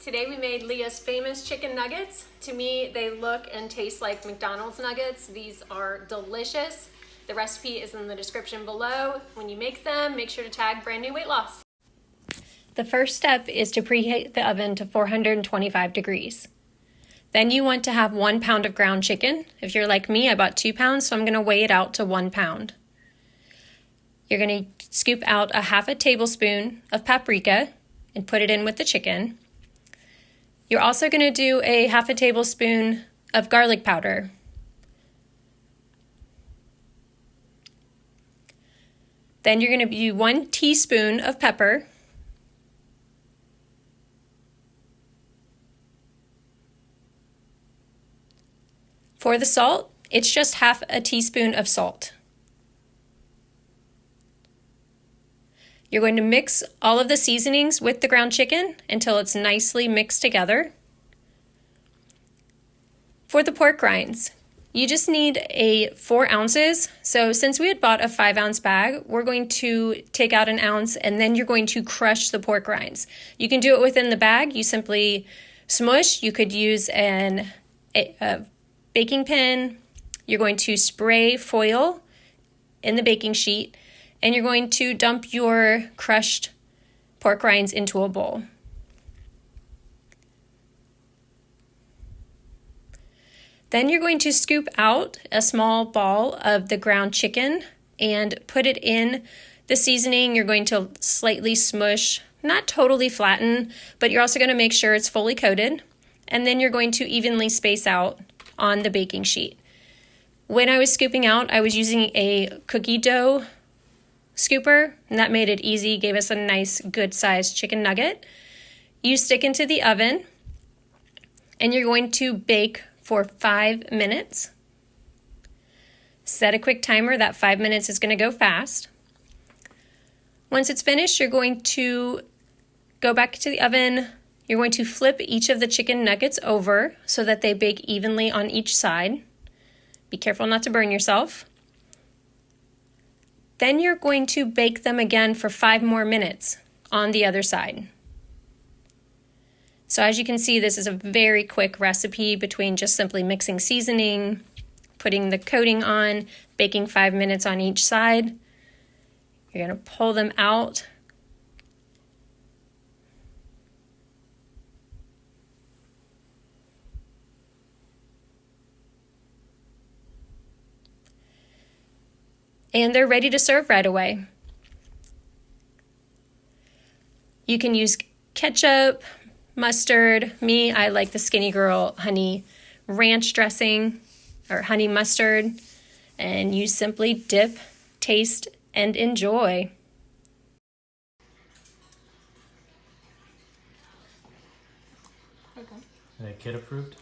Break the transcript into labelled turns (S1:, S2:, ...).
S1: Today we made Leah's famous chicken nuggets. To me, they look and taste like McDonald's nuggets. These are delicious. The recipe is in the description below. When you make them, make sure to tag Brand New Weight Loss. The first step is to preheat the oven to 425 degrees. Then you want to have 1 pound of ground chicken. If you're like me, I bought 2 pounds, so I'm gonna weigh it out to 1 pound. You're gonna scoop out a half a tablespoon of paprika and put it in with the chicken. You're also going to do a half a tablespoon of garlic powder. Then you're going to do 1 teaspoon of pepper. For the salt, it's just half a teaspoon of salt. You're going to mix all of the seasonings with the ground chicken until it's nicely mixed together. For the pork rinds, you just need 4 ounces. So since we had bought a 5-ounce bag, we're going to take out 1 ounce and then you're going to crush the pork rinds. You can do it within the bag. You simply smush. You could use a baking pin. You're going to spray foil in the baking sheet, and you're going to dump your crushed pork rinds into a bowl. Then you're going to scoop out a small ball of the ground chicken and put it in the seasoning. You're going to slightly smush, not totally flatten, but you're also going to make sure it's fully coated. And then you're going to evenly space out on the baking sheet. When I was scooping out, I was using a cookie dough scooper, and that made it easy, gave us a nice good sized chicken nugget. You stick into the oven and you're going to bake for 5 minutes. Set a quick timer. That 5 minutes is going to go fast. Once it's finished, you're going to go back to the oven. You're going to flip each of the chicken nuggets over so that they bake evenly on each side. Be careful not to burn yourself. Then you're going to bake them again for 5 more minutes on the other side. So as you can see, this is a very quick recipe between just simply mixing seasoning, putting the coating on, baking 5 minutes on each side. You're going to pull them out. And they're ready to serve right away. You can use ketchup, mustard. Me, I like the Skinny Girl honey ranch dressing or honey mustard. And you simply dip, taste, and enjoy.
S2: Okay. Are they kid approved?